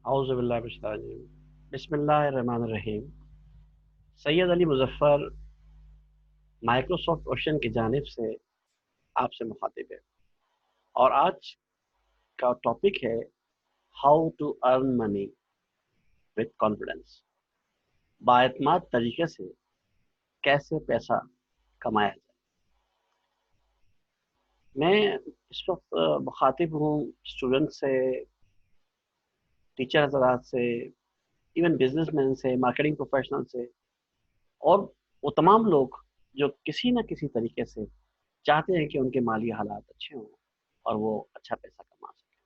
औज़ुबिल्लाहि बिस्मिल्लाहिर्रहमानिर्रहीम। Syed Ali Muzaffar Microsoft ocean की जानिब से आपसे मुखातिब है और आज का टॉपिक है how to earn money with confidence. बाएतमाद तरीके से कैसे पैसा कमाया जाए। मैं इस वक्त मुखातिब हूँ स्टूडेंट से, टीचर हज़रात से, इवन बिजनेसमैन से, मार्केटिंग प्रोफेशनल से, और वो तमाम लोग जो किसी न किसी तरीके से चाहते हैं कि उनके माली हालात अच्छे हों और वो अच्छा पैसा कमा सकें।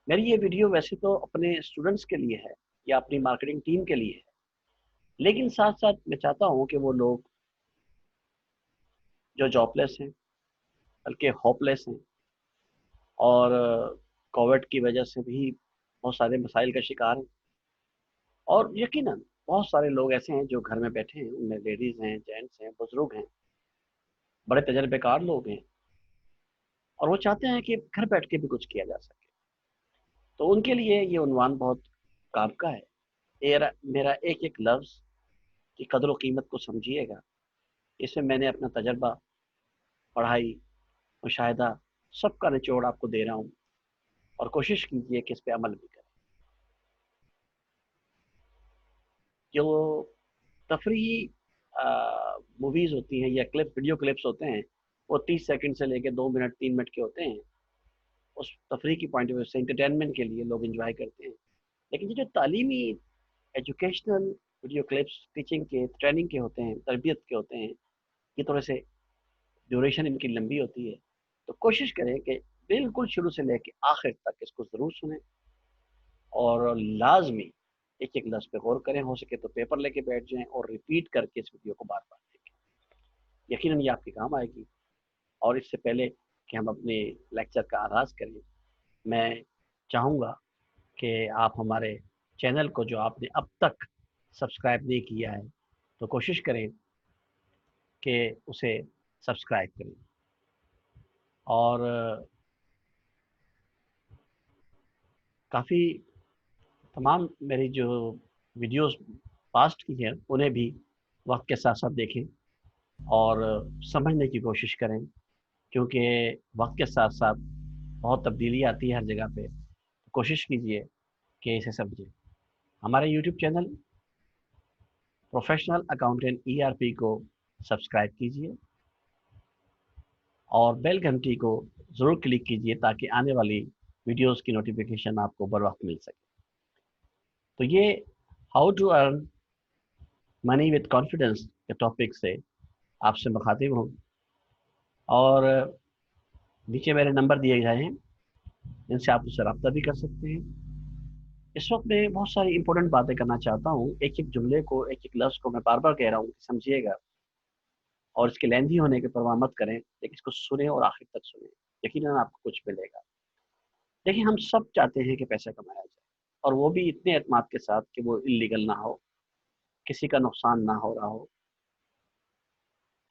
मेरी ये वीडियो वैसे तो अपने स्टूडेंट्स के लिए है या अपनी मार्केटिंग टीम के लिए है, लेकिन साथ साथ मैं चाहता हूँ कि वो लोग जो जॉबलेस हैं, बल्कि होपलेस हैं और कोविड की वजह से भी बहुत सारे मसाइल का शिकार हैं, और यकीनन बहुत सारे लोग ऐसे हैं जो घर में बैठे हैं, उनमें लेडीज़ हैं, जेंट्स हैं, बुजुर्ग हैं, बड़े तजर्बेकार लोग हैं, और वो चाहते हैं कि घर बैठ के भी कुछ किया जा सके। तो उनके लिए ये उन्वान बहुत काम का है। मेरा एक एक लफ्ज़ की कदर व कीमत को समझिएगा। इसमें मैंने अपना तजर्बा, पढ़ाई, मुशाहिदा सबका निचोड़ आपको दे रहा हूँ, और कोशिश कीजिए कि इस पे अमल भी करें। जो तफरीही मूवीज़ होती हैं या वीडियो क्लिप्स होते हैं, वो 30 सेकंड से लेके 2 मिनट 3 मिनट के होते हैं। उस तफरीह की पॉइंट ऑफ व्यू से एंटरटेनमेंट के लिए लोग एंजॉय करते हैं, लेकिन ये जो तालीमी एजुकेशनल वीडियो क्लिप्स टीचिंग के, ट्रेनिंग के होते हैं, तरबियत के होते हैं, ये थोड़े से ड्यूरेशन इनकी लंबी होती है। तो कोशिश करें कि बिल्कुल शुरू से लेके आखिर तक इसको ज़रूर सुनें, और लाजमी एक एक लफ्ज़ पे गौर करें। हो सके तो पेपर लेके बैठ जाएं और रिपीट करके इस वीडियो को बार बार देखें। यकीनन ये आपके काम आएगी। और इससे पहले कि हम अपने लेक्चर का आगाज़ करें, मैं चाहूँगा कि आप हमारे चैनल को, जो आपने अब तक सब्सक्राइब नहीं किया है, तो कोशिश करें कि उसे सब्सक्राइब करें। और काफ़ी तमाम मेरी जो वीडियोस पास्ट की हैं, उन्हें भी वक्त के साथ साथ देखें और समझने की कोशिश करें, क्योंकि वक्त के साथ साथ बहुत तब्दीली आती है हर जगह पे। तो कोशिश कीजिए कि इसे समझें। हमारे YouTube channel professional accountant ERP को सब्सक्राइब कीजिए और बेल घंटी को ज़रूर क्लिक कीजिए, ताकि आने वाली वीडियोस की नोटिफिकेशन आपको बर वक्त मिल सके। तो ये how to earn money with confidence के टॉपिक से आपसे मुखातिब हूँ, और नीचे मेरे नंबर दिए गए हैं, इनसे आप मुझसे रब्ता भी कर सकते हैं। इस वक्त मैं बहुत सारी इंपॉर्टेंट बातें करना चाहता हूँ। एक एक जुमले को, एक एक लफ्ज़ को मैं बार बार कह रहा हूँ कि समझिएगा, और इसके लेंदी होने की परवाह मत करें, लेकिन इसको सुने और आखिर तक सुने। यकीनन आपको कुछ मिलेगा। देखिए, हम सब चाहते हैं कि पैसा कमाया जाए, और वो भी इतने एतमाद के साथ कि वो इलीगल ना हो, किसी का नुकसान ना हो रहा हो,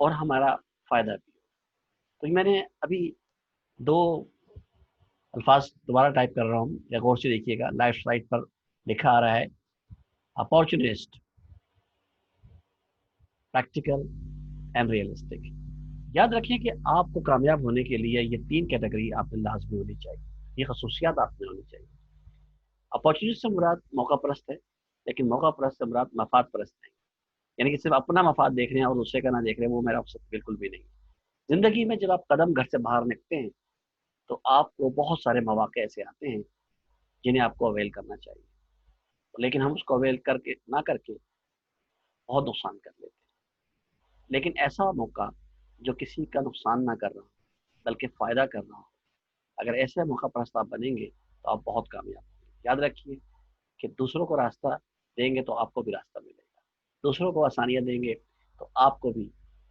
और हमारा फ़ायदा भी हो। तो मैंने अभी 2 अल्फाज दोबारा टाइप कर रहा हूँ, या गौर से देखिएगा। लेफ्ट साइड पर लिखा आ रहा है अपॉर्चुनिस्ट, प्रैक्टिकल एंड रियलिस्टिक। याद रखिए कि आपको कामयाब होने के लिए ये 3 कैटेगरी आप में लाज़मी होनी चाहिए, ये खसूसियात आप में होनी चाहिए। अपॉर्चुनिस्ट से मुराद मौका परस्त है, लेकिन मौका परस्त से मुराद मफाद परस्त नहीं। यानी कि सिर्फ अपना मफाद देख रहे हैं और दूसरे का ना देख रहे हैं, वो मेरा मकसद बिल्कुल भी नहीं है। ज़िंदगी में जब आप कदम घर से बाहर निकलते हैं, तो आपको बहुत सारे मौके ऐसे आते हैं जिन्हें आपको अवेल करना चाहिए, लेकिन हम उसको अवेल करके ना करके बहुत नुकसान कर लेते हैं। लेकिन ऐसा मौका जो किसी का नुकसान ना कर रहा हो, बल्कि फ़ायदा कर रहा हो, अगर ऐसे मौका परस्त आप बनेंगे, तो आप बहुत कामयाब होंगे। याद रखिए कि दूसरों को रास्ता देंगे तो आपको भी रास्ता मिलेगा, दूसरों को आसानियाँ देंगे तो आपको भी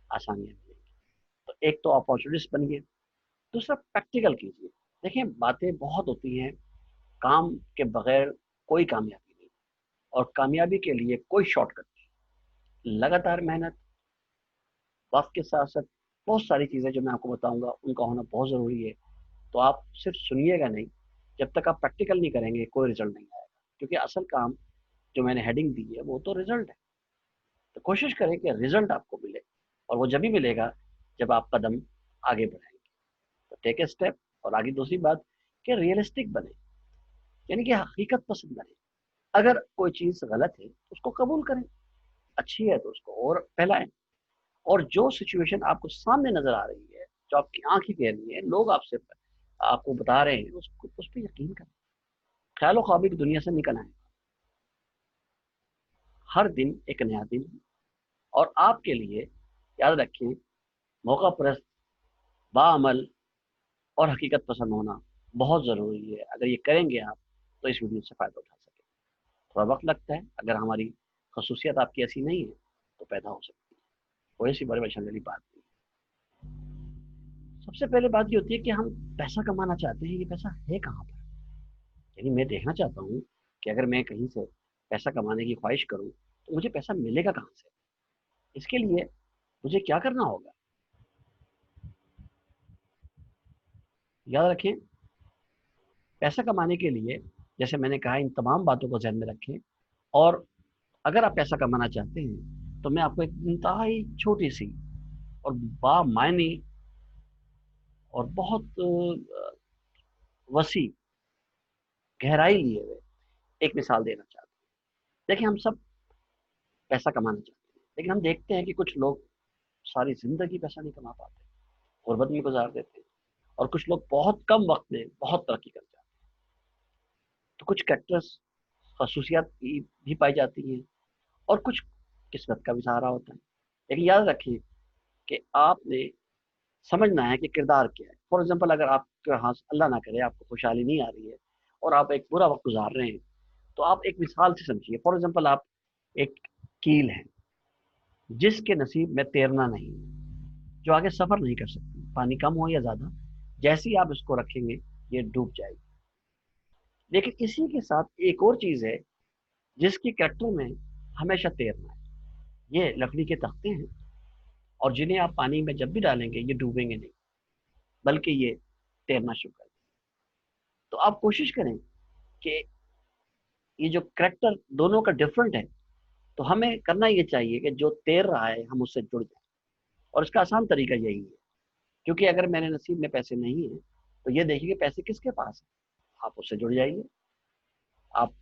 आसानियाँ मिलेंगी। तो एक तो अपॉर्चुनिस्ट बनिए, दूसरा प्रैक्टिकल कीजिए। देखिए, बातें बहुत होती हैं, काम के बगैर कोई कामयाबी नहीं, और कामयाबी के लिए कोई शॉर्टकट नहीं। लगातार मेहनत, वक्त के साथ साथ बहुत सारी चीज़ें जो मैं आपको बताऊंगा, उनका होना बहुत ज़रूरी है। तो आप सिर्फ सुनिएगा नहीं, जब तक आप प्रैक्टिकल नहीं करेंगे कोई रिजल्ट नहीं आएगा। क्योंकि असल काम जो मैंने हेडिंग दी है वो तो रिजल्ट है। तो कोशिश करें कि रिजल्ट आपको मिले, और वो जब भी मिलेगा जब आप कदम आगे बढ़ाएंगे। तो टेक ए स्टेप। और आगे दूसरी बात कि रियलिस्टिक बने, यानी कि हकीकत पसंद बने। अगर कोई चीज़ गलत है तो उसको कबूल करें, अच्छी है तो उसको और फैलाएं। और जो सिचुएशन आपको सामने नजर आ रही है, जो आपकी आंखें कह रही है, लोग आपसे आपको बता रहे हैं, उसको उस पर यकीन करें। ख्याल ख्वाबी की दुनिया से निकल आए। हर दिन एक नया दिन है, और आपके लिए याद रखें, मौका परस्त, बाअमल और हकीकत पसंद होना बहुत ज़रूरी है। अगर ये करेंगे आप तो इस वीडियो से फ़ायदा उठा सकें। थोड़ा वक्त लगता है, अगर हमारी खसूसियत आपकी ऐसी नहीं है तो पैदा हो सकती है, कोई सी बड़ी परेशानी वाली बात नहीं। सबसे पहले बात ये होती है कि हम पैसा कमाना चाहते हैं, ये पैसा है कहाँ पर। यानी मैं देखना चाहता हूँ कि अगर मैं कहीं से पैसा कमाने की ख्वाहिश करूँ तो मुझे पैसा मिलेगा कहाँ से। इसके लिए मुझे क्या करना होगा, याद रखें, पैसा कमाने के लिए जैसे मैंने कहा इन तमाम बातों को ध्यान में रखें। और अगर आप पैसा कमाना चाहते हैं तो मैं आपको एक इंतहाई छोटी सी और बामायने और बहुत वसी गहराई लिए हुए एक मिसाल देना चाहता हूँ। देखिए, हम सब पैसा कमाना चाहते हैं, लेकिन हम देखते हैं कि कुछ लोग सारी जिंदगी पैसा नहीं कमा पाते, गुर्बत में गुजार देते हैं, और कुछ लोग बहुत कम वक्त में बहुत तरक्की कर जाते हैं। तो कुछ कैरेक्टर्स, खसूसियात भी पाई जाती हैं, और कुछ किस्मत का भी सहारा होता है। लेकिन याद रखिए कि आपने समझना है कि किरदार क्या है। फॉर एग्जाम्पल, अगर आपके यहाँ अल्लाह ना करे आपको खुशहाली नहीं आ रही है और आप एक बुरा वक्त गुजार रहे हैं, तो आप एक मिसाल से समझिए। फॉर एग्जाम्पल, आप एक कील हैं जिसके नसीब में तैरना नहीं है, जो आगे सफर नहीं कर सकती, पानी कम हो या ज्यादा, जैसे ही आप इसको रखेंगे ये डूब जाएगी। लेकिन इसी के साथ एक और चीज है जिसकी कैरेक्टर में हमेशा तैरना है। ये लकड़ी के तख्ते हैं, और जिन्हें आप पानी में जब भी डालेंगे ये डूबेंगे नहीं, बल्कि ये तैरना शुरू कर देंगे। तो आप कोशिश करें कि ये जो करैक्टर दोनों का डिफरेंट है, तो हमें करना ये चाहिए कि जो तैर रहा है हम उससे जुड़ जाए। और इसका आसान तरीका यही है, क्योंकि अगर मेरे नसीब में पैसे नहीं है तो ये देखिए कि पैसे किसके पास है, आप उससे जुड़ जाइए। आप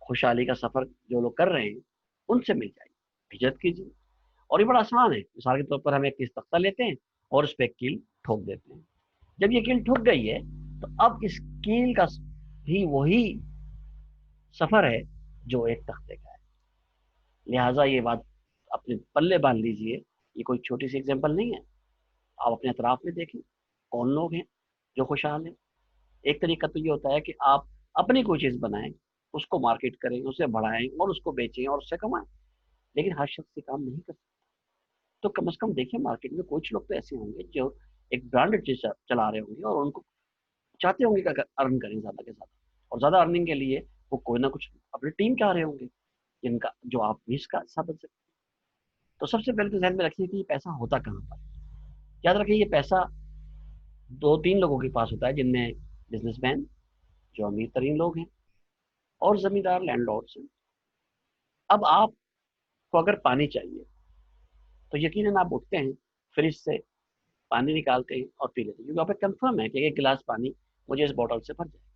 खुशहाली का सफर जो लोग कर रहे हैं उनसे मिल जाइए, हिजरत कीजिए। और ये बड़ा आसान है। मिसाल के तौर पर हम एक किस तख्ता लेते हैं और उस पर कील ठोक देते हैं। जब ये कील ठुक गई है तो अब इस कील का भी वही सफर है जो एक तख्ते का है। लिहाजा ये बात अपने पल्ले बांध लीजिए, ये कोई छोटी सी एग्जांपल नहीं है। आप अपने अतराफ में देखें कौन लोग हैं जो खुशहाल हैं। एक तरीका तो ये होता है कि आप अपनी कोई चीज़ बनाएं, उसको मार्केट करें, उसे बढ़ाएं और उसको बेचें और उससे कमाएं। लेकिन हर शख्स ये काम नहीं कर सकता। तो कम से कम देखिए, मार्केट में कुछ लोग तो ऐसे होंगे जो एक ब्रांडेड चीज चला रहे होंगे, और उनको चाहते होंगे कि अर्न करें ज़्यादा के ज़्यादा, और ज़्यादा अर्निंग के लिए वो कोई ना कुछ अपनी टीम चाह रहे होंगे जिनका जो आप भी इसका हिस्सा बन सकते हैं। तो सबसे पहले तो ध्यान में रखिए कि ये पैसा होता कहाँ पर। याद रखिए, ये पैसा दो तीन लोगों के पास होता है, जिनमें बिजनेसमैन जो अमीर तरीन लोग हैं, और जमींदार लैंडलॉर्ड्स हैं। अब आपको अगर पानी चाहिए तो यकीनन आप उठते हैं, फ्रिज से पानी निकालते हैं और पी लेते हैं, क्योंकि आप कंफर्म है कि एक गिलास पानी मुझे इस बोतल से भर जाए।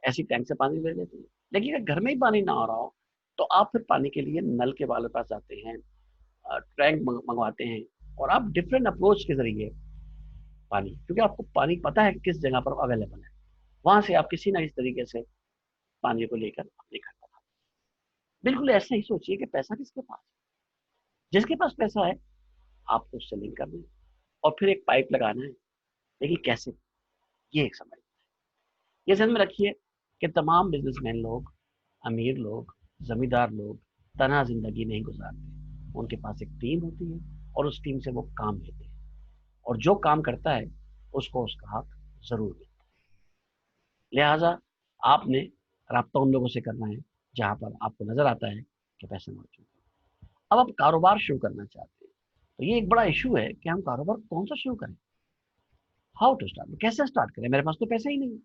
ऐसी टैंक से पानी ले लेते हैं। लेकिन अगर घर में ही पानी ना आ रहा हो तो आप फिर पानी के लिए नल के वाले पास जाते हैं, टैंक मंगवाते हैं, और आप डिफरेंट अप्रोच के जरिए पानी, क्योंकि आपको पानी पता है कि किस जगह पर अवेलेबल है, वहां से आप किसी ना किसी तरीके से पानी को लेकर अपने घर पर आते हैं। बिल्कुल ऐसे ही सोचिए कि पैसा किसके पास है। जिसके पास पैसा है आपको उससे लिंक करना है, और फिर एक पाइप लगाना है। लेकिन कैसे, ये एक समझ। ये ध्यान में रखिए कि तमाम बिजनेसमैन लोग, अमीर लोग, जमींदार लोग तनहा जिंदगी नहीं गुजारते। उनके पास एक टीम होती है, और उस टीम से वो काम लेते हैं, और जो काम करता है उसको उसका हक जरूर मिलता है। लिहाजा आपने राब्ता उन लोगों से करना है जहां पर आपको नजर आता है कि पैसा मौजूद है। अब आप कारोबार शुरू करना चाहते हैं तो ये एक बड़ा इशू है कि हम कारोबार कौन सा शुरू करें, हाउ टू स्टार्ट, कैसे स्टार्ट करें। मेरे पास तो पैसा ही नहीं है,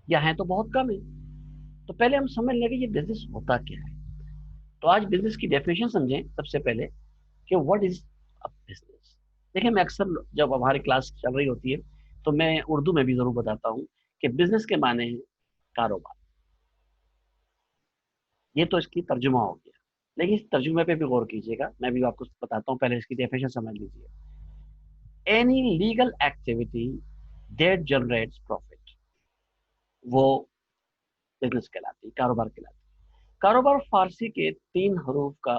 या है तो बहुत कम है। तो पहले हम समझ लेंगे ये बिजनेस होता क्या है। तो आज बिजनेस की डेफिनेशन समझें सबसे पहले कि व्हाट इज अ बिजनेस। देखिए, मैं अक्सर जब हमारी क्लास चल रही होती है तो मैं उर्दू में भी जरूर बताता हूँ कि बिजनेस के माने हैं कारोबार। ये तो इसकी तर्जुमा हो गया, लेकिन इस तर्जुमे पे भी गौर कीजिएगा, मैं भी आपको बताता हूँ, पहले इसकी डेफिनेशन समझ लीजिए। Any legal activity that generates profit, वो बिजनेस कहलाती है, कारोबार कहलाती है। कारोबार फारसी के 3 हरूफ का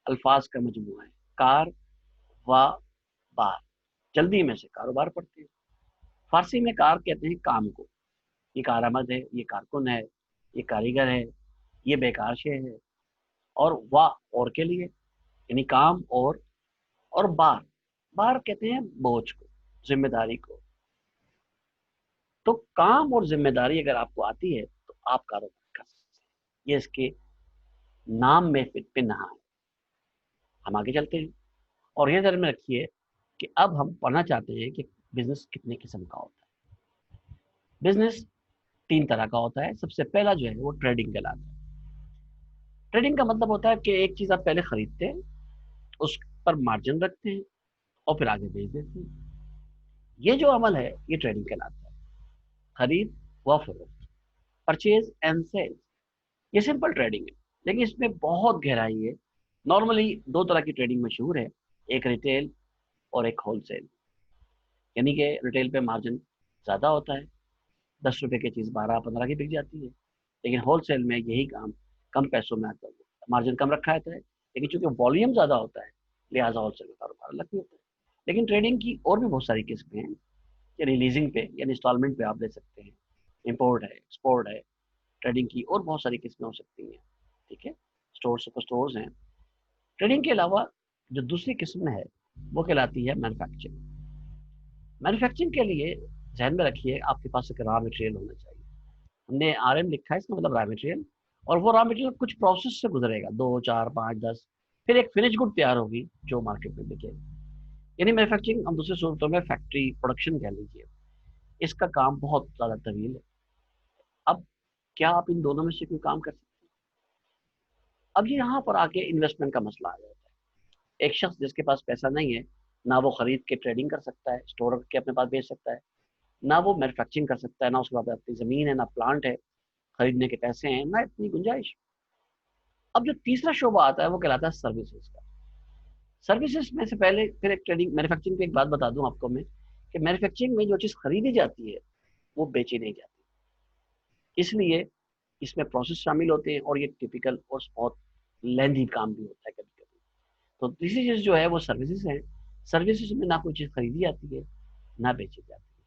अल्फाज का मजमूआ है, कार व बार। जल्दी में से कारोबार पढ़ते हैं। फारसी में कार कहते हैं काम को, ये कारआमद है, ये कारकुन है, ये कारीगर है, ये बेकार शे है। और वाह और के लिए, यानी काम। और बार, बार कहते हैं बोझ को, जिम्मेदारी को। तो काम और जिम्मेदारी अगर आपको आती है तो आप कारोबार कर सकते हैं, ये इसके नाम में फिट पे नहा है। हम आगे चलते हैं और ये ध्यान में रखिए कि अब हम पढ़ना चाहते हैं कि बिजनेस कितने किस्म का होता है। बिजनेस 3 तरह का होता है। सबसे पहला जो है वो ट्रेडिंग कहलाता है। ट्रेडिंग का मतलब होता है कि एक चीज आप पहले खरीदते हैं, उस पर मार्जिन रखते हैं और फिर आगे बेच देते हैं। ये जो अमल है ये ट्रेडिंग कहलाता है, खरीद व फरोख्त, परचेज एंड सेल। ये सिंपल ट्रेडिंग है, लेकिन इसमें बहुत गहराई है। नॉर्मली 2 तरह की ट्रेडिंग मशहूर है, एक रिटेल और एक होलसेल। यानी कि रिटेल पे मार्जिन ज़्यादा होता है, 10 रुपए की चीज़ 12-15 की बिक जाती है। लेकिन होलसेल में यही काम कम पैसों में आता है, मार्जिन कम रखा रहता है, लेकिन चूंकि वॉल्यूम ज़्यादा होता है लिहाजा होलसेल का कारोबार अलग भी होता है। लेकिन ट्रेडिंग की और भी बहुत सारी किस्में हैं। यानी लीजिंग पे यानी इंस्टॉलमेंट पे आप ले सकते हैं, इम्पोर्ट है, एक्सपोर्ट है। ट्रेडिंग की और बहुत सारी किस्में हो सकती हैं, ठीक है। स्टोर्स हैं। ट्रेडिंग के अलावा जो दूसरी किस्म है वो कहलाती है मैन्युफैक्चरिंग। मैन्युफैक्चरिंग के लिए ध्यान में रखिए आपके पास एक रॉ मटेरियल होना चाहिए। हमने आरएम लिखा है, इसका मतलब रॉ मटेरियल। और वो रॉ मटेरियल कुछ प्रोसेस से गुजरेगा, 2, 4, 5, 10, फिर एक फिनिश गुड तैयार होगी जो मार्केट में बिकेगी। यानी मैन्युफैक्चरिंग हम दूसरे सूरतों में फैक्ट्री प्रोडक्शन कह लीजिए, इसका काम बहुत ज़्यादा तवील है। अब क्या आप इन दोनों में से कोई काम कर सकते हैं? अब ये यहाँ पर आके इन्वेस्टमेंट का मसला आ जाता है। एक शख्स जिसके पास पैसा नहीं है, ना वो खरीद के ट्रेडिंग कर सकता है, स्टोर के अपने पास बेच सकता है, ना वो मैन्युफैक्चरिंग कर सकता है, ना उसके पास अपनी ज़मीन है, ना प्लांट है, खरीदने के पैसे हैं, ना इतनी गुंजाइश। अब जो तीसरा शोबा आता है वो कहलाता है सर्विसेज का। सर्विसेज में से पहले फिर एक ट्रेडिंग मैन्युफैक्चरिंग की एक बात बता दूं आपको मैं, कि मैन्युफैक्चरिंग में जो चीज़ खरीदी जाती है वो बेची नहीं जाती, इसलिए इसमें प्रोसेस शामिल होते हैं और ये टिपिकल और बहुत लेंथी काम भी होता है कभी कभी। तो तीसरी चीज़ जो है वो सर्विसेज है। सर्विसेज में ना कोई चीज़ खरीदी जाती है ना बेची जाती है,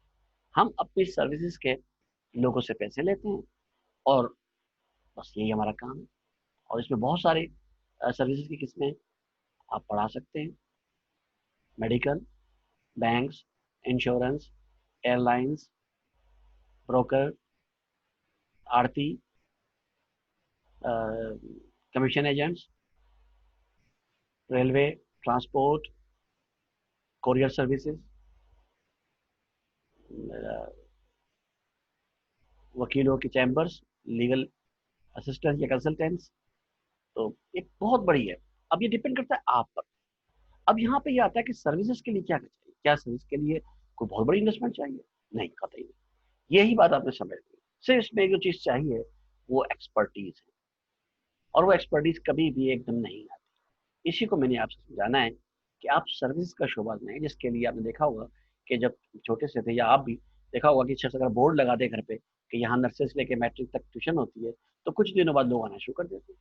हम अपनी सर्विसेज के लोगों से पैसे लेते हैं और बस यही हमारा काम है। और इसमें बहुत सारे सर्विसेज की किस्में आप पढ़ा सकते हैं, medical, banks, insurance, airlines, broker, आड़ती, commission agents, railway, transport, courier services, वकीलों की चैम्बर्स, लीगल असिस्टेंट या कंसल्टेंट्स। तो एक बहुत बड़ी है। अब ये डिपेंड करता है आप पर। अब यहाँ पे ये आता है कि सर्विसेज के लिए क्या चाहिए, क्या सर्विस के लिए कोई बहुत बड़ी इन्वेस्टमेंट चाहिए? नहीं, कतई नहीं। यही बात आपने समझ ली। सिर्फ इसमें जो चीज़ चाहिए वो एक्सपर्टीज है, और वो एक्सपर्टीज कभी भी एकदम नहीं आती। इसी को मैंने आपसे समझाना है कि आप सर्विस का शोबा नहीं, जिसके लिए आपने देखा होगा कि जब छोटे से थे, या आप भी देखा होगा कि शख्स अगर बोर्ड लगा दे घर पे कि यहाँ नर्सरी से लेके मैट्रिक तक ट्यूशन होती है, तो कुछ दिनों बाद लोग आना शुरू कर देते हैं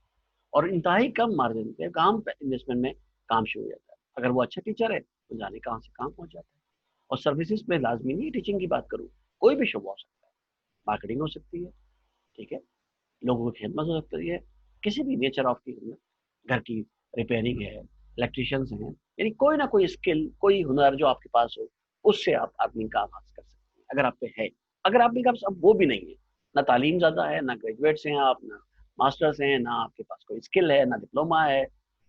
और इंतहाई कम मार्जिन पे काम इन्वेस्टमेंट में काम शुरू हो जाता है। अगर वो अच्छा टीचर है तो जाने कहाँ से काम पहुंच जाता है। और सर्विसेज में लाजमी नहीं टीचिंग की बात करूँ, कोई भी शोबा हो सकता है, मार्केटिंग हो सकती है, ठीक है, लोगों की खिदमत हो सकती है, किसी भी नेचर ऑफ की खिदमत, घर की रिपेयरिंग है, इलेक्ट्रिशियंस हैं, यानी कोई ना कोई स्किल, कोई हुनर जो आपके पास हो, उससे आप आदमी काम हासिल कर सकते हैं अगर आप पे है। अगर आप भी अब वो भी नहीं है, ना तालीम ज़्यादा है, ना ग्रेजुएट्स हैं आप, ना मास्टर्स हैं, ना आपके पास कोई स्किल है, ना डिप्लोमा है,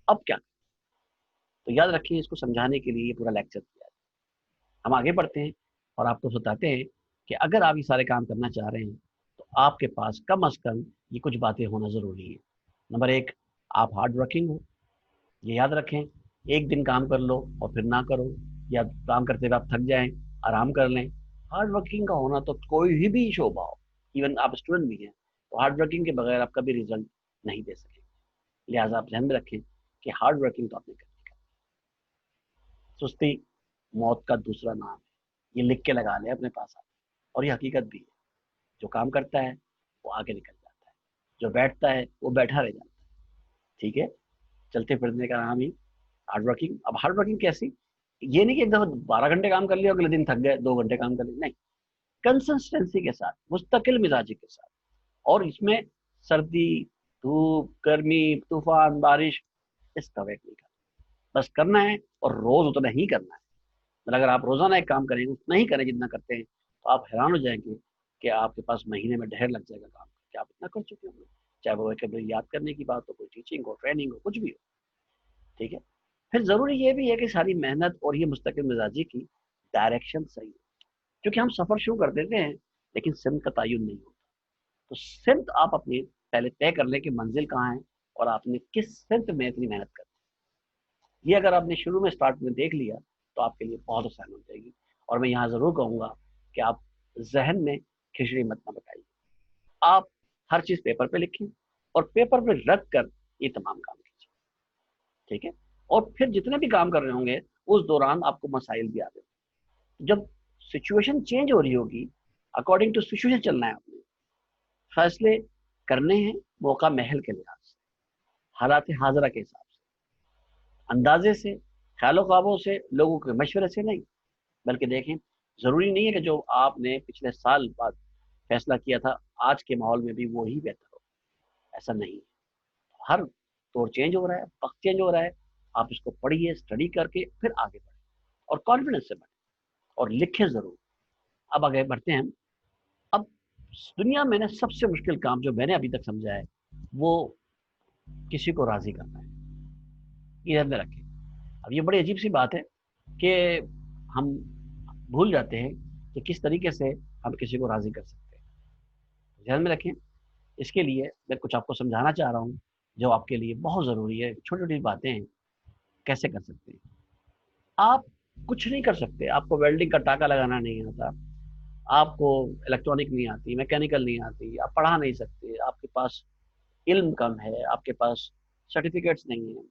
अब क्या? तो याद रखिए, इसको समझाने के लिए ये पूरा लेक्चर किया है। हम आगे बढ़ते हैं और आपको बताते हैं कि अगर आप ये सारे काम करना चाह रहे हैं तो आपके पास कम अज कम ये कुछ बातें होना ज़रूरी है। नंबर एक, आप हार्ड वर्किंग हो, ये याद रखें। एक दिन काम कर लो और फिर ना करो, या काम करते हुए आप थक जाएं, आराम कर लें। हार्ड वर्किंग का होना तो कोई भी शोबा हो, इवन आप स्टूडेंट भी हैं, तो हार्ड वर्किंग के बगैर आप कभी रिजल्ट नहीं दे सकेंगे। लिहाजा आप ध्यान में रखें कि हार्ड वर्किंग तो आपने करनी है। सुस्ती मौत का दूसरा नाम है, ये लिख के लगा लें अपने पास आप। और ये हकीकत भी है, जो काम करता है वो आगे निकल जाता है, जो बैठता है वो बैठा रह जाता है। ठीक है, चलते फिरने का नाम ही हार्ड वर्किंग। अब हार्ड वर्किंग कैसी, ये नहीं कि एक दफा 12 घंटे काम कर लिया अगले दिन थक गए, 2 घंटे काम कर लिया, नहीं। कंसिस्टेंसी के साथ, मुस्तकिल मिजाजी के साथ। और इसमें सर्दी, धूप, गर्मी, तूफान, बारिश, इसका वेट नहीं करना, बस करना है और रोज उतना ही करना है। मतलब अगर आप रोजाना एक काम करेंगे, उतना ही करें जितना करते हैं, तो आप हैरान हो जाएंगे कि आपके पास महीने में ढेर लग जाएगा काम कि आप इतना कर चुके होंगे। चाहे वो कभी याद करने की बात हो, कोई टीचिंग हो, ट्रेनिंग हो, कुछ भी हो। ठीक है। फिर जरूरी ये भी है कि सारी मेहनत और ये मुस्तकिल मिजाजी की डायरेक्शन सही हो, क्योंकि हम सफर शुरू कर देते हैं लेकिन सिमत का तयन नहीं होता। तो सिमत आप अपनी पहले तय कर लें कि मंजिल कहाँ है और आपने किस सिमत में इतनी मेहनत करनी है। ये अगर आपने शुरू में स्टार्ट में देख लिया तो आपके लिए बहुत आसान हो जाएगी। और मैं यहाँ जरूर कहूंगा कि आप जहन में खिचड़ी मत ना बताइए, आप हर चीज पेपर पे लिखें और पेपर पे रख कर ये तमाम काम कीजिए। ठीक है। और फिर जितने भी काम कर रहे होंगे उस दौरान आपको मसाइल भी आ गए, जब सिचुएशन चेंज हो रही होगी, अकॉर्डिंग टू सिचुएशन चलना है आपने। फैसले करने हैं मौका महल के लिहाज से, हालात हाजरा के हिसाब से, अंदाजे से, ख्यालो ख्वाबों से, लोगों के मशवरे से नहीं। बल्कि देखें, जरूरी नहीं है कि जो आपने पिछले साल बाद फैसला किया था आज के माहौल में भी वो ही बेहतर हो, ऐसा नहीं है। हर दौर चेंज हो रहा है, वक्त चेंज हो रहा है। आप इसको पढ़िए, स्टडी करके फिर आगे बढ़े और कॉन्फिडेंस से बढ़े और लिखें जरूर। अब आगे बढ़ते हैं। अब दुनिया में ना सबसे मुश्किल काम जो मैंने अभी तक समझा है वो किसी को राजी करना है। ये ध्यान में रखें। अब ये बड़ी अजीब सी बात है कि हम भूल जाते हैं कि किस तरीके से हम किसी को राजी कर सकते हैं। ध्यान में रखें। इसके लिए मैं कुछ आपको समझाना चाह रहा हूँ जो आपके लिए बहुत ज़रूरी है। छोटी छोटी बातें हैं, कैसे कर सकते हैं। आप कुछ नहीं कर सकते, आपको वेल्डिंग का टाका लगाना नहीं आता, आपको इलेक्ट्रॉनिक नहीं आती, मैकेनिकल नहीं आती, आप पढ़ा नहीं सकते, आपके पास इल्म कम है, आपके पास सर्टिफिकेट्स नहीं है,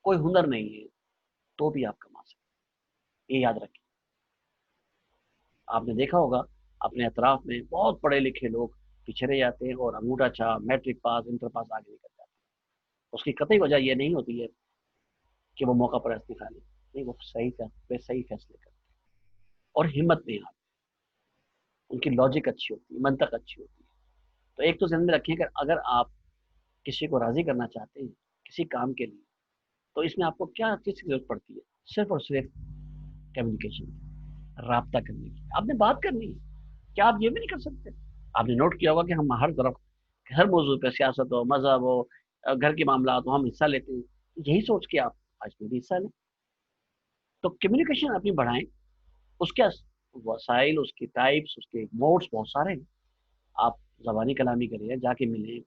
कोई हुनर नहीं है, तो भी आप कमा सकते हैं। ये याद रखें। आपने देखा होगा अपने अतराफ में बहुत पढ़े लिखे लोग पिछड़े रह जाते हैं और अंगूठा छाप, मैट्रिक पास, इंटर पास आगे निकल जाते हैं। उसकी कतई वजह यह नहीं होती है कि वो मौका परस्त दिखा ले, नहीं, वो वे सही फैसले करते हैं और हिम्मत नहीं हारते। उनकी लॉजिक अच्छी होती है, मंतक अच्छी होती है। तो एक तो ध्यान में रखें कि अगर आप किसी को राजी करना चाहते हैं किसी काम के लिए, तो इसमें आपको क्या चीज़ की जरूरत पड़ती है? सिर्फ और सिर्फ कम्युनिकेशन की, राब्ता करने की। आपने बात करनी है। क्या आप ये भी नहीं कर सकते? आपने नोट किया होगा कि हम हर तरफ, हर मौजूद पे, सियासत हो, मजहब हो, घर के मामला हो, हम हिस्सा लेते हैं। यही सोच के आप आज में भी हिस्सा लें। तो कम्युनिकेशन अपनी बढ़ाएं। उसके वसाइल, उसकी टाइप्स, उसके मोड्स बहुत सारे हैं। आप ज़बानी कलामी करिए, जाके मिलें,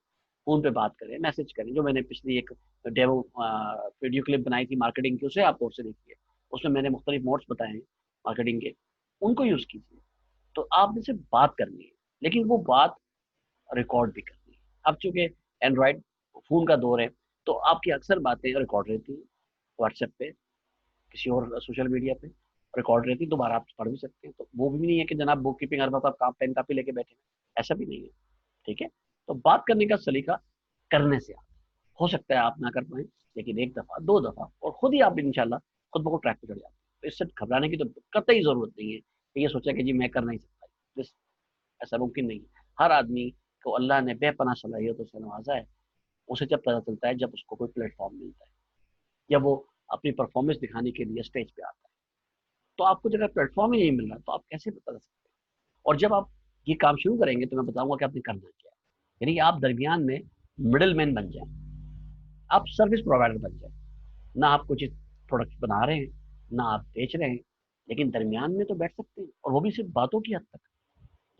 फ़ोन पे बात करें, मैसेज करें। जो मैंने पिछली एक डेमो वीडियो क्लिप बनाई थी मार्केटिंग की, उसे आप गौर से देखिए। उसमें मैंने मुख्तलिफ मोड्स बताए हैं मार्केटिंग के, उनको यूज़ कीजिए। तो आपने सिर्फ बात करनी है, लेकिन वो बात रिकॉर्ड भी करनी है। अब चूंकि एंड्रॉयड फ़ोन का दौर है, तो आपकी अक्सर बातें रिकॉर्ड रहती हैं, व्हाट्सएप पे, किसी और सोशल मीडिया पे रिकॉर्ड रहती है, दोबारा आप पढ़ भी सकते हैं। तो वो भी नहीं है कि जनाब बुक कीपिंग हर वक्त आप पेन कापी लेके बैठे हैं, ऐसा भी नहीं है। ठीक है। तो बात करने का सलीका करने से आता है। हो सकता है आप ना कर पाए, लेकिन एक दफा, दो दफा, और खुद ही आप इंशाल्लाह खुद ब खुद ट्रैक पे चढ़ जाते हैं। तो इससे घबराने की तो कतई जरूरत नहीं है कि ये सोचा कि जी मैं कर नहीं सकता। ऐसा मुमकिन नहीं है। हर आदमी को अल्लाह ने बेपनाह सलाहियतों से नवाजा है। उसे जब पता चलता है, जब उसको कोई प्लेटफॉर्म मिलता है, या वो अपनी परफॉर्मेंस दिखाने के लिए स्टेज पे आता है। तो आपको जब प्लेटफॉर्म ही नहीं मिल रहा, तो आप कैसे पता कर सकते हैं? और जब आप ये काम शुरू करेंगे तो मैं बताऊंगा कि आपने करना क्या है। यानी कि आप दरमियान में मिडिल मैन बन जाए, आप सर्विस प्रोवाइडर बन जाए। ना आप कुछ प्रोडक्ट बना रहे हैं, ना आप बेच रहे हैं, लेकिन दरमियान में तो बैठ सकते हैं, और वो भी सिर्फ बातों की हद तक।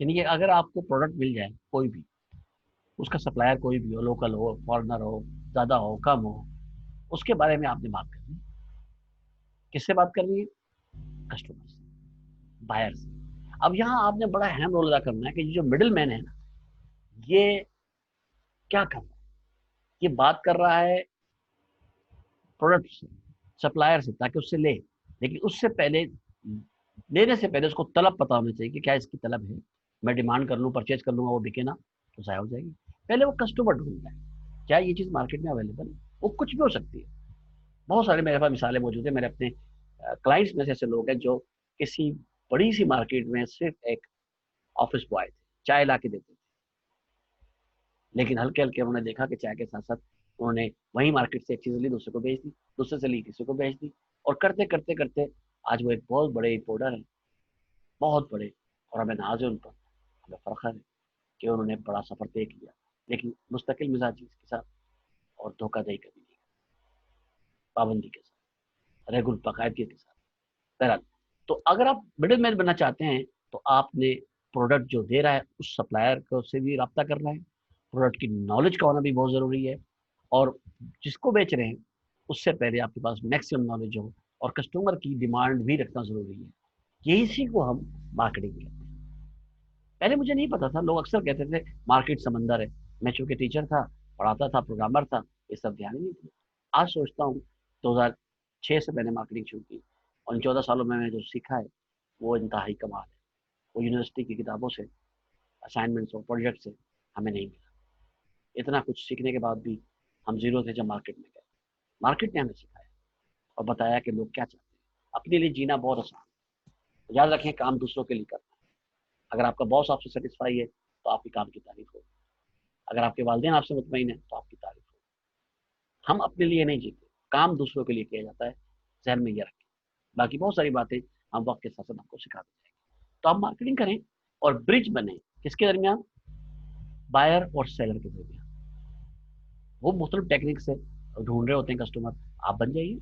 यानी कि अगर आपको प्रोडक्ट मिल जाए कोई भी, उसका सप्लायर कोई भी हो, लोकल हो, फॉरेनर हो, ज़्यादा हो, कम हो, उसके बारे में आपने बात करनी है। किससे बात करनी है? कस्टमर से, बायर से। अब यहाँ आपने बड़ा अहम रोल अदा करना है कि जो मिडिल मैन है ना, ये क्या कर रहा है? ये बात कर रहा है प्रोडक्ट से, सप्लायर से, ताकि उससे ले, लेकिन उससे पहले, लेने से पहले उसको तलब पता होनी चाहिए कि क्या इसकी तलब है। मैं डिमांड कर लूँ, परचेज कर लूँगा, वो बिके ना तो ज़ाया हो जाएगी। पहले वो कस्टमर ढूंढता है, क्या ये चीज़ मार्केट में अवेलेबल है? वो कुछ भी हो सकती है। बहुत सारे मेरे पास मिसालें मौजूद है। मेरे अपने क्लाइंट्स में से ऐसे लोग हैं जो किसी बड़ी सी मार्केट में सिर्फ एक ऑफिस बॉय थे, चाय ला के देते थे, लेकिन हल्के हल्के उन्होंने देखा कि चाय के साथ साथ उन्होंने वही मार्केट से एक चीज़ ली, दूसरे को बेच दी, दूसरे से ली, तीसरे को बेच दी, और करते करते करते आज वो एक बहुत बड़े इंपोर्टर है, बहुत बड़े। और हमें नाज है उन पर, हमें फख्र है कि उन्होंने बड़ा सफर तय किया, लेकिन मुस्तकिल मिजाजी के साथ और धोखाधड़ी कभी नहीं, पाबंदी के साथ, रेगुलर बाकायदगी के साथ। बहरहाल, तो अगर आप मिडिल मैन बनना चाहते हैं तो आपने प्रोडक्ट जो दे रहा है उस सप्लायर को से भी रब्ता करना है, प्रोडक्ट की नॉलेज का होना भी बहुत ज़रूरी है, और जिसको बेच रहे हैं उससे पहले आपके पास मैक्सिमम नॉलेज हो, और कस्टमर की डिमांड भी रखना ज़रूरी है। यही इसी को हम मार्केटिंग कहते हैं। पहले मुझे नहीं पता था, लोग अक्सर कहते थे मार्केट समंदर है। मैं चूंकि टीचर था, पढ़ाता था, प्रोग्रामर था, ये सब ध्यान ही नहीं दिया। आज सोचता हूँ 2006 से मैंने मार्केटिंग शुरू की, और इन 14 सालों में मैंने जो सीखा है वो इंतहाई कमाल है। वो यूनिवर्सिटी की किताबों से, असाइनमेंट्स और प्रोजेक्ट से हमें नहीं मिला। इतना कुछ सीखने के बाद भी हम जीरो थे जब मार्केट में गए। मार्केट ने हमें सिखाया और बताया कि लोग क्या चाहते हैं। अपने लिए जीना बहुत आसान है। याद रखें, काम दूसरों के लिए करना है। अगर आपका बॉस आपसे सेटिस्फाई है तो आपके काम की तारीफ होगी, अगर आपके वालिदैन आपसे मुतमईन है तो आपकी तारीफ होगी। हम अपने लिए नहीं जीते, काम दूसरों के लिए किया जाता है। जहन में ये रखें। बाकी बहुत सारी बातें हम वक्त के साथ साथ आपको सिखाते जाएंगे। तो आप मार्केटिंग करें और ब्रिज बने, किसके दरमियान? बायर और सेलर के दरमियान। वो मुख्तलिफ टेक्निक से ढूंढ रहे होते हैं कस्टमर, आप बन जाइए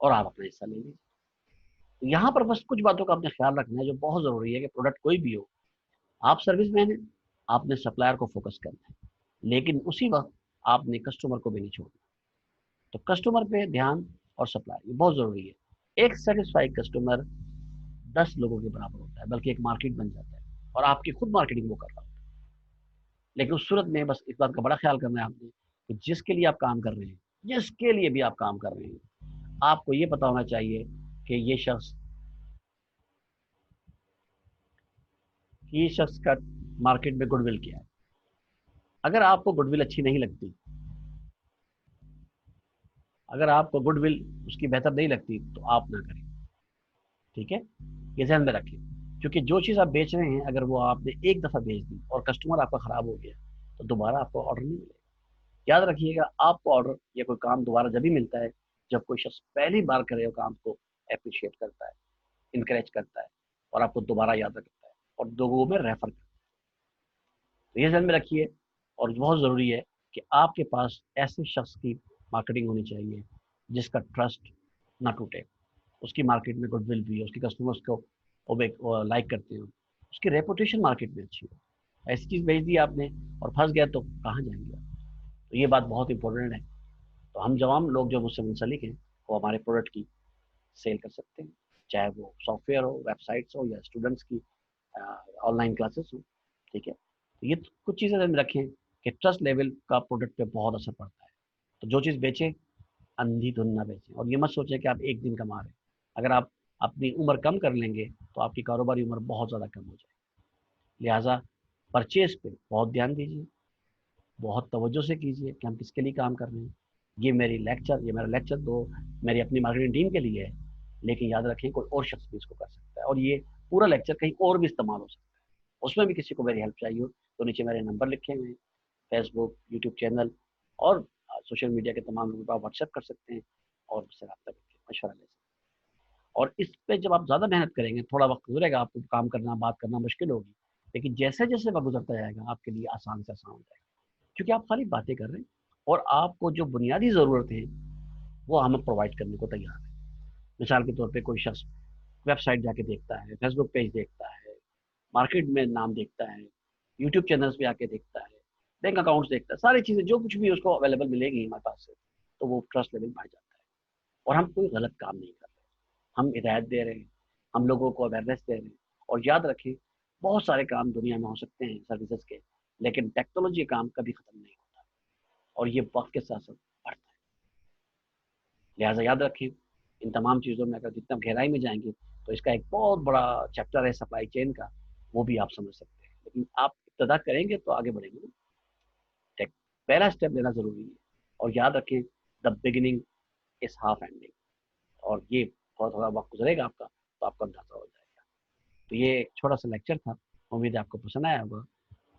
और आप अपना हिस्सा ले लीजिए। तो यहाँ पर बस कुछ बातों का आपने ख्याल रखना है जो बहुत ज़रूरी है कि प्रोडक्ट कोई भी हो, आप सर्विस मैन हैं, आपने सप्लायर को फोकस करना है, लेकिन उसी वक्त आपने कस्टमर को भी नहीं छोड़ना। तो कस्टमर पे ध्यान और सप्लाई ये बहुत ज़रूरी है। एक सेटिस्फाइड कस्टमर 10 लोगों के बराबर होता है, बल्कि एक मार्केट बन जाता है, और आपकी खुद मार्केटिंग वो कर रहा होता है। लेकिन उस सूरत में बस इस बात का बड़ा ख्याल करना है आपने कि जिसके लिए आप काम कर रहे हैं, जिसके लिए भी आप काम कर रहे हैं, आपको ये पता होना चाहिए कि ये शख्स का मार्केट में गुडविल क्या है। अगर आपको गुडविल अच्छी नहीं लगती, अगर आपको गुडविल उसकी बेहतर नहीं लगती, तो आप ना करें। ठीक है, ये ध्यान में रखें। क्योंकि जो चीज़ आप बेच रहे हैं, अगर वो आपने एक दफ़ा बेच दी और कस्टमर आपका ख़राब हो गया, तो दोबारा आपको ऑर्डर नहीं मिलेगा। याद रखिएगा, आपको ऑर्डर या कोई काम दोबारा जब भी मिलता है जब कोई शख्स पहली बार करे, वो काम को अप्रिशिएट करता है, इनकरेज करता है, और आपको दोबारा याद रखता है, और लोगों में रेफर करता है। तो ये ध्यान में रखिए। और बहुत ज़रूरी है कि आपके पास ऐसे शख्स की मार्केटिंग होनी चाहिए जिसका ट्रस्ट ना टूटे, उसकी मार्केट में गुडविल भी हो, उसके कस्टमर्स को लाइक करते हो, उसकी रेपुटेशन मार्केट में अच्छी हो। ऐसी चीज़ भेज दी आपने और फंस गया तो कहाँ जाएंगे आप? तो ये बात बहुत इंपॉर्टेंट है। तो हम जवान लोग जो मुझसे मुंसलिक हैं, वो हमारे प्रोडक्ट की सेल कर सकते हैं, चाहे वो सॉफ्टवेयर हो, वेबसाइट्स हो, या स्टूडेंट्स की ऑनलाइन क्लासेस हो। ठीक है, तो ये कुछ चीज़ें ध्यान में रखें कि ट्रस्ट लेवल का प्रोडक्ट पे बहुत असर पड़ता है। तो जो चीज़ बेचें, अंधी धुन ना बेचें, और ये मत सोचें कि आप एक दिन कमा रहे हैं। अगर आप अपनी उम्र कम कर लेंगे तो आपकी कारोबारी उम्र बहुत ज़्यादा कम हो जाएगी। लिहाजा परचेज पे बहुत ध्यान दीजिए, बहुत तवज्जो से कीजिए कि हम किसके लिए काम कर रहे हैं। ये मेरा लेक्चर तो मेरी अपनी मार्केटिंग टीम के लिए है, लेकिन याद रखें कोई और शख्स भी इसको कर सकता है, और ये पूरा लेक्चर कहीं और भी इस्तेमाल हो सकता है। उसमें भी किसी को मेरी हेल्प चाहिए हो तो नीचे मेरे नंबर लिखे हुए हैं, फेसबुक, यूट्यूब चैनल, और सोशल मीडिया के तमाम लोगों को आप व्हाट्सएप कर सकते हैं और मुझसे रब्ता करके मशवरा ले सकते हैं। और इस पे जब आप ज़्यादा मेहनत करेंगे, थोड़ा वक्त गुजरेगा, आपको काम करना, बात करना मुश्किल होगी, लेकिन जैसे जैसे वक्त गुजरता जाएगा आपके लिए आसान से आसान हो जाएगा, क्योंकि आप खाली बातें कर रहे हैं, और आपको जो बुनियादी ज़रूरतें हैं वो हम प्रोवाइड करने को तैयार हैं। मिसाल के तौर पे कोई शख्स वेबसाइट जाके देखता है, फेसबुक पेज देखता है, मार्केट में नाम देखता है, यूट्यूब चैनल्स पे आके देखता है, बैंक अकाउंट्स देखता है, सारी चीज़ें जो कुछ भी उसको अवेलेबल मिलेगी हमारे पास से, तो वो ट्रस्ट लेवल बढ़ जाता है। और हम कोई गलत काम नहीं कर रहे, हम हिदायत दे रहे हैं, हम लोगों को अवेयरनेस दे रहे हैं। और याद रखें, बहुत सारे काम दुनिया में हो सकते हैं सर्विसेज के, लेकिन टेक्नोलॉजी काम कभी खत्म नहीं होता, और ये वक्त के साथ साथ बढ़ता है। लिहाजा याद रखें, इन तमाम चीज़ों में अगर जितना गहराई में जाएंगे तो इसका एक बहुत बड़ा चैप्टर है सप्लाई चेन का, वो भी आप समझ सकते हैं। लेकिन आप इब्तदा करेंगे तो आगे बढ़ेंगे ना। टेक पहला स्टेप लेना ज़रूरी है। और याद रखें, the beginning is half ending. और ये थोड़ा थोड़ा वक्त गुजरेगा आपका, तो आपका अंदाजा हो जाएगा। तो ये एक छोटा सा लेक्चर था, उम्मीद है आपको पसंद आया होगा।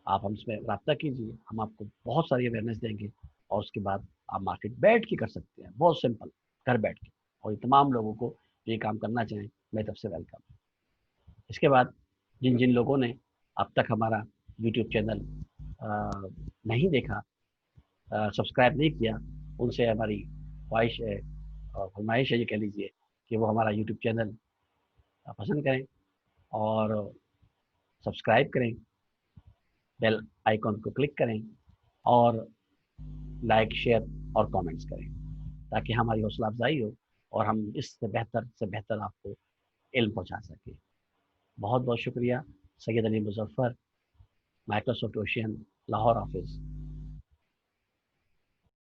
आप हमसे रब्ता कीजिए, हम आपको बहुत सारी अवेयरनेस देंगे, और उसके बाद आप मार्केट बैठ के कर सकते हैं, बहुत सिंपल, घर बैठ के। और ये तमाम लोगों को ये काम करना चाहें, मेरी तरफ से वेलकम। इसके बाद जिन जिन लोगों ने अब तक हमारा यूट्यूब चैनल नहीं देखा, सब्सक्राइब नहीं किया, उनसे हमारी ख्वाहिश है और फरमाइश है, ये कह लीजिए, कि वो हमारा यूट्यूब चैनल पसंद करें और सब्सक्राइब करें, बेल आइकॉन को क्लिक करें, और लाइक, शेयर और कमेंट्स करें, ताकि हमारी हौसला अफजाई हो और हम इससे बेहतर से बेहतर आपको इल्म पहुंचा सकें। बहुत बहुत शुक्रिया। Syed Ali Muzaffar, Microsoft ocean, Lahore office.